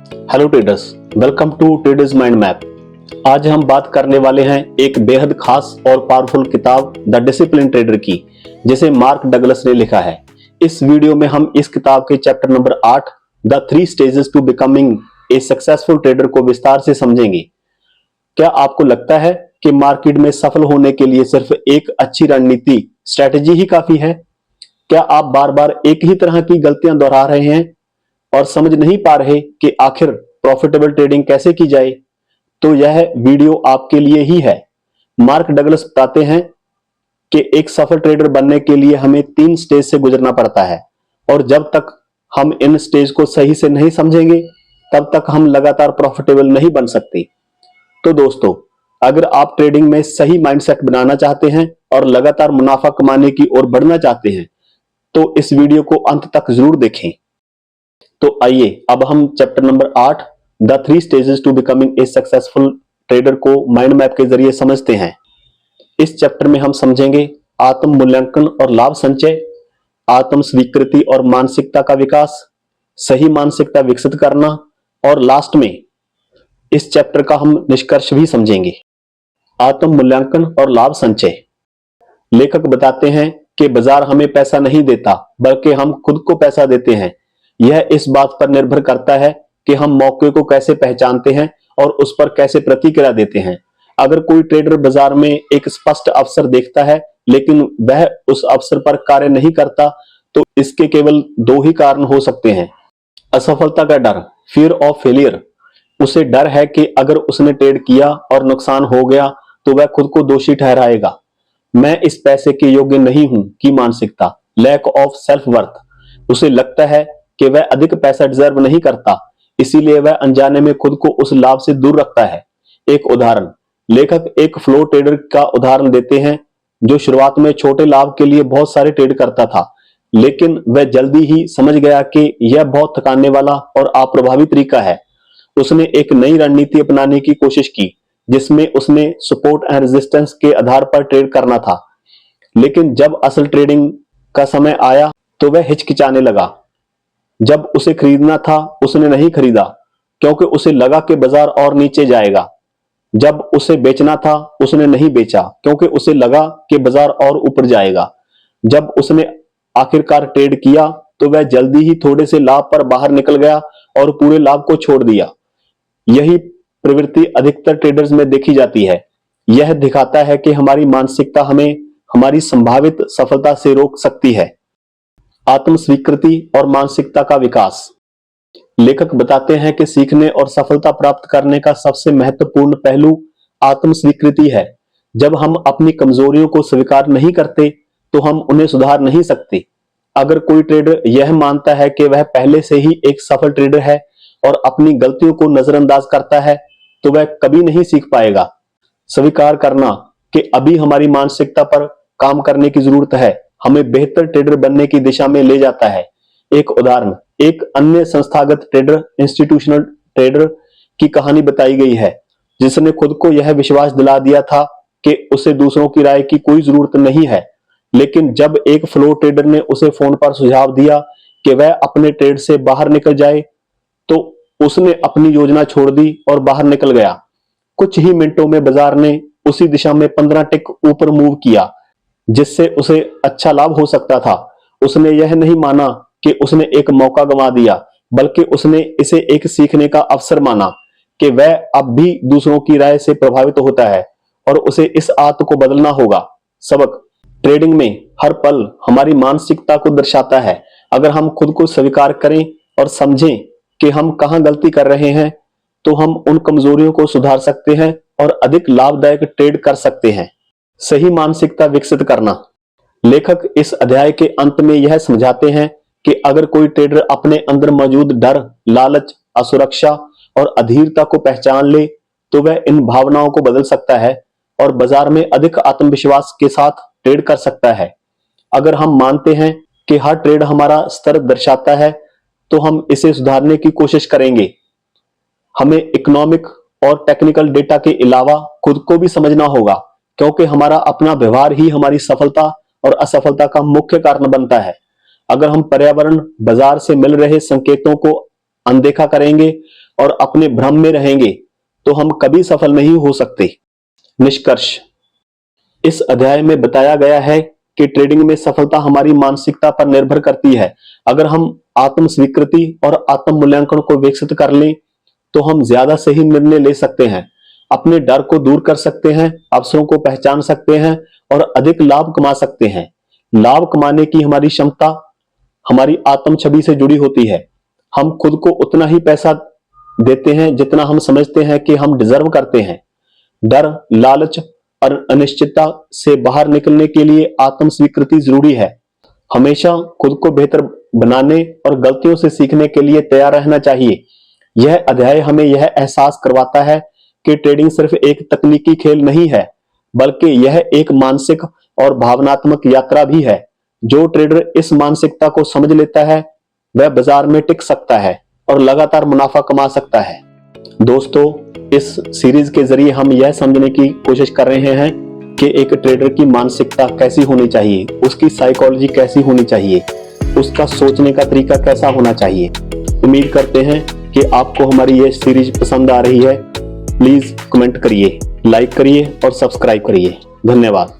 Hello traders, welcome to traders mind map. आज हम बात करने वाले हैं एक बेहद खास और पावरफुल किताब द डिसिप्लिन ट्रेडर की, जिसे मार्क डगलस ने लिखा है। इस वीडियो में हम इस किताब के chapter number 8 the 3 stages to becoming a successful trader को विस्तार से समझेंगे। क्या आपको लगता है कि मार्केट में सफल होने के लिए सिर्फ एक अच्छी रणनीति स्ट्रेटेजी ही काफी है? क्या आप बार बार एक ही तरह की गलतियां दोहरा रहे हैं और समझ नहीं पा रहे कि आखिर प्रॉफिटेबल ट्रेडिंग कैसे की जाए? तो यह वीडियो आपके लिए ही है। मार्क डगलस बताते हैं कि एक सफल ट्रेडर बनने के लिए हमें 3 स्टेज से गुजरना पड़ता है, और जब तक हम इन स्टेज को सही से नहीं समझेंगे तब तक हम लगातार प्रॉफिटेबल नहीं बन सकते। तो दोस्तों, अगर आप ट्रेडिंग में सही माइंडसेट बनाना चाहते हैं और लगातार मुनाफा कमाने की ओर बढ़ना चाहते हैं तो इस वीडियो को अंत तक जरूर देखें। तो आइए अब हम chapter number 8 the 3 stages to becoming a successful trader को माइंड मैप के जरिए समझते हैं। इस चैप्टर में हम समझेंगे आत्म मूल्यांकन और लाभ संचय, आत्म स्वीकृति और मानसिकता का विकास, सही मानसिकता विकसित करना, और लास्ट में इस चैप्टर का हम निष्कर्ष भी समझेंगे। आत्म मूल्यांकन और लाभ संचय। लेखक बताते हैं कि बाजार हमें पैसा नहीं देता, बल्कि हम खुद को पैसा देते हैं। यह इस बात पर निर्भर करता है कि हम मौके को कैसे पहचानते हैं और उस पर कैसे प्रतिक्रिया देते हैं। अगर कोई ट्रेडर बाजार में एक स्पष्ट अवसर देखता है लेकिन वह उस अवसर पर कार्य नहीं करता, तो इसके केवल 2 ही कारण हो सकते हैं। असफलता का डर, फियर ऑफ फेलियर। उसे डर है कि अगर उसने ट्रेड किया और नुकसान हो गया तो वह खुद को दोषी ठहराएगा। मैं इस पैसे के योग्य नहीं हूं की मानसिकता, लैक ऑफ सेल्फ वर्थ। उसे लगता है कि वह अधिक पैसा डिजर्व नहीं करता, इसीलिए वह अनजाने में खुद को उस लाभ से दूर रखता है। एक उदाहरण, लेखक एक फ्लो ट्रेडर का उदाहरण देते हैं जो शुरुआत में छोटे लाभ के लिए बहुत सारे ट्रेड करता था, लेकिन वह जल्दी ही समझ गया कि यह बहुत थकाने वाला और अप्रभावी तरीका है। उसने एक नई रणनीति अपनाने की कोशिश की जिसमें उसने सपोर्ट एंड रेजिस्टेंस के आधार पर ट्रेड करना था, लेकिन जब असल ट्रेडिंग का समय आया तो वह हिचकिचाने लगा। जब उसे खरीदना था उसने नहीं खरीदा क्योंकि उसे लगा कि बाजार और नीचे जाएगा। जब उसे बेचना था उसने नहीं बेचा क्योंकि उसे लगा कि बाजार और ऊपर जाएगा। जब उसने आखिरकार ट्रेड किया तो वह जल्दी ही थोड़े से लाभ पर बाहर निकल गया और पूरे लाभ को छोड़ दिया। यही प्रवृत्ति अधिकतर ट्रेडर्स में देखी जाती है। यह दिखाता है कि हमारी मानसिकता हमें हमारी संभावित सफलता से रोक सकती है। आत्म स्वीकृति और मानसिकता का विकास। लेखक बताते हैं कि सीखने और सफलता प्राप्त करने का सबसे महत्वपूर्ण पहलू आत्म स्वीकृति है। जब हम अपनी कमजोरियों को स्वीकार नहीं करते तो हम उन्हें सुधार नहीं सकते। अगर कोई ट्रेडर यह मानता है कि वह पहले से ही एक सफल ट्रेडर है और अपनी गलतियों को नजरअंदाज करता है तो वह कभी नहीं सीख पाएगा। स्वीकार करना कि अभी हमारी मानसिकता पर काम करने की जरूरत है हमें बेहतर ट्रेडर बनने की दिशा में ले जाता है। एक उदाहरण, एक अन्य संस्थागत ट्रेडर, इंस्टीट्यूशनल ट्रेडर की कहानी बताई गई है जिसने खुद को यह विश्वास दिला दिया था कि उसे दूसरों की राय की कोई जरूरत नहीं है, लेकिन जब एक फ्लो ट्रेडर ने उसे फोन पर सुझाव दिया कि वह अपने ट्रेड से बाहर निकल जाए तो उसने अपनी योजना छोड़ दी और बाहर निकल गया। कुछ ही मिनटों में बाजार ने उसी दिशा में 15 टिक ऊपर मूव किया जिससे उसे अच्छा लाभ हो सकता था। उसने यह नहीं माना कि उसने एक मौका गंवा दिया, बल्कि उसने इसे एक सीखने का अवसर माना कि वह अब भी दूसरों की राय से प्रभावित होता है और उसे इस आदत को बदलना होगा। सबक, ट्रेडिंग में हर पल हमारी मानसिकता को दर्शाता है। अगर हम खुद को स्वीकार करें और समझें कि हम कहां गलती कर रहे हैं तो हम उन कमजोरियों को सुधार सकते हैं और अधिक लाभदायक ट्रेड कर सकते हैं। सही मानसिकता विकसित करना। लेखक इस अध्याय के अंत में यह समझाते हैं कि अगर कोई ट्रेडर अपने अंदर मौजूद डर, लालच, असुरक्षा और अधीरता को पहचान ले तो वह इन भावनाओं को बदल सकता है और बाजार में अधिक आत्मविश्वास के साथ ट्रेड कर सकता है। अगर हम मानते हैं कि हर ट्रेड हमारा स्तर दर्शाता है तो हम इसे सुधारने की कोशिश करेंगे। हमें इकोनॉमिक और टेक्निकल डेटा के अलावा खुद को भी समझना होगा, क्योंकि हमारा अपना व्यवहार ही हमारी सफलता और असफलता का मुख्य कारण बनता है। अगर हम पर्यावरण, बाजार से मिल रहे संकेतों को अनदेखा करेंगे और अपने भ्रम में रहेंगे तो हम कभी सफल नहीं हो सकते। निष्कर्ष, इस अध्याय में बताया गया है कि ट्रेडिंग में सफलता हमारी मानसिकता पर निर्भर करती है। अगर हम आत्म स्वीकृति और आत्म मूल्यांकन को विकसित कर लें तो हम ज्यादा सही निर्णय ले सकते हैं, अपने डर को दूर कर सकते हैं, अवसरों को पहचान सकते हैं और अधिक लाभ कमा सकते हैं। लाभ कमाने की हमारी क्षमता हमारी आत्म छवि से जुड़ी होती है। हम खुद को उतना ही पैसा देते हैं जितना हम समझते हैं कि हम डिजर्व करते हैं। डर, लालच और अनिश्चितता से बाहर निकलने के लिए आत्म स्वीकृति जरूरी है। हमेशा खुद को बेहतर बनाने और गलतियों से सीखने के लिए तैयार रहना चाहिए। यह अध्याय हमें यह एहसास करवाता है कि ट्रेडिंग सिर्फ एक तकनीकी खेल नहीं है, बल्कि यह एक मानसिक और भावनात्मक यात्रा भी है। जो ट्रेडर इस मानसिकता को समझ लेता है वह बाजार में टिक सकता है और लगातार मुनाफा कमा सकता है। दोस्तों, इस सीरीज के जरिए हम यह समझने की कोशिश कर रहे हैं कि एक ट्रेडर की मानसिकता कैसी होनी चाहिए, उसकी साइकोलॉजी कैसी होनी चाहिए, उसका सोचने का तरीका कैसा होना चाहिए। उम्मीद करते हैं कि आपको हमारी यह सीरीज पसंद आ रही है। प्लीज कमेंट करिए, लाइक करिए और सब्सक्राइब करिए। धन्यवाद।